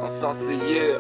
Insensé, yeah.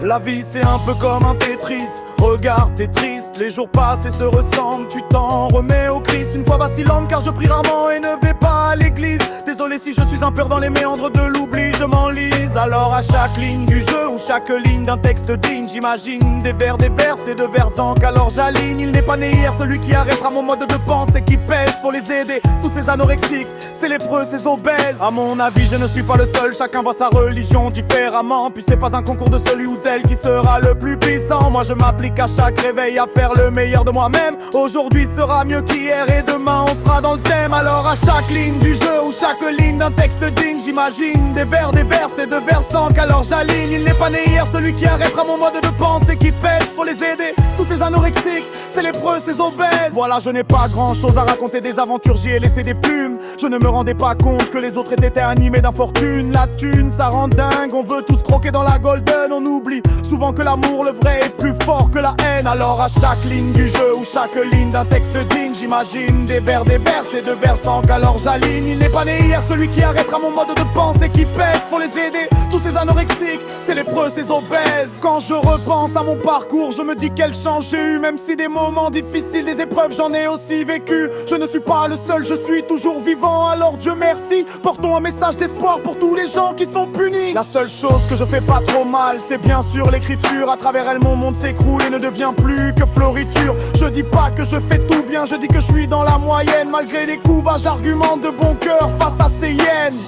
La vie c'est un peu comme un Tetris. Regarde, t'es triste, les jours passent et se ressemblent. Tu t'en remets au Christ une fois vacillante, car je prie rarement et ne vais pas à l'église. Désolé si je suis un peu dans les méandres de l'oubli, je m'enlise. Alors à chaque ligne du jeu ou chaque ligne d'un texte digne, j'imagine des vers et de versants qu'alors j'aligne. Il n'est pas né hier celui qui arrêtera mon mode de pensée qui pèse. Faut les aider, tous ces anorexiques, ces lépreux, ces obèses. À mon avis je ne suis pas le seul, chacun voit sa religion différemment. Puis c'est pas un concours de celui ou celle qui sera le plus puissant. Moi je m'applique à chaque réveil à faire le meilleur de moi-même. Aujourd'hui sera mieux qu'hier et demain on sera dans le thème. Alors à chaque ligne du jeu ou chaque ligne d'un texte digne, j'imagine des vers et de versants qu'alors j'aligne. Il n'est pas né hier celui qui arrêtera mon mode de pensée qui pèse. Faut les aider, tous ces anorexiques, ces lépreux, ces obèses. Voilà, je n'ai pas grand chose à raconter des aventures, j'y ai laissé des plumes. Je ne me rendais pas compte que les autres étaient animés d'infortune. La thune, ça rend dingue, on veut tous croquer dans la golden. On oublie souvent que l'amour, le vrai, est plus fort que la haine. Alors à chaque ligne du jeu ou chaque ligne d'un texte digne, j'imagine des vers et de versants qu'alors j'aligne. Il n'est pas né hier celui qui arrêtera mon mode de pensée qui pèse. Faut les aider, tous ces anorexiques, ces lépreux, ces obèses. Quand je repense à mon parcours, je me dis quel chance j'ai eu. Même si des moments difficiles, des épreuves, j'en ai aussi vécu. Je ne suis pas le seul, je suis toujours vivant. Alors Dieu merci, portons un message d'espoir pour tous les gens qui sont punis. La seule chose que je fais pas trop mal, c'est bien sûr l'écriture. À travers elle mon monde s'écroule et ne devient plus que floriture. Je dis pas que je fais tout bien, je dis que je suis dans la moyenne. Malgré les coups bas, j'argumente de bon cœur face à ces hyènes.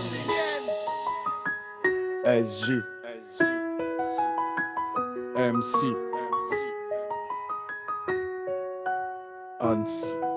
SJ MC Annecy.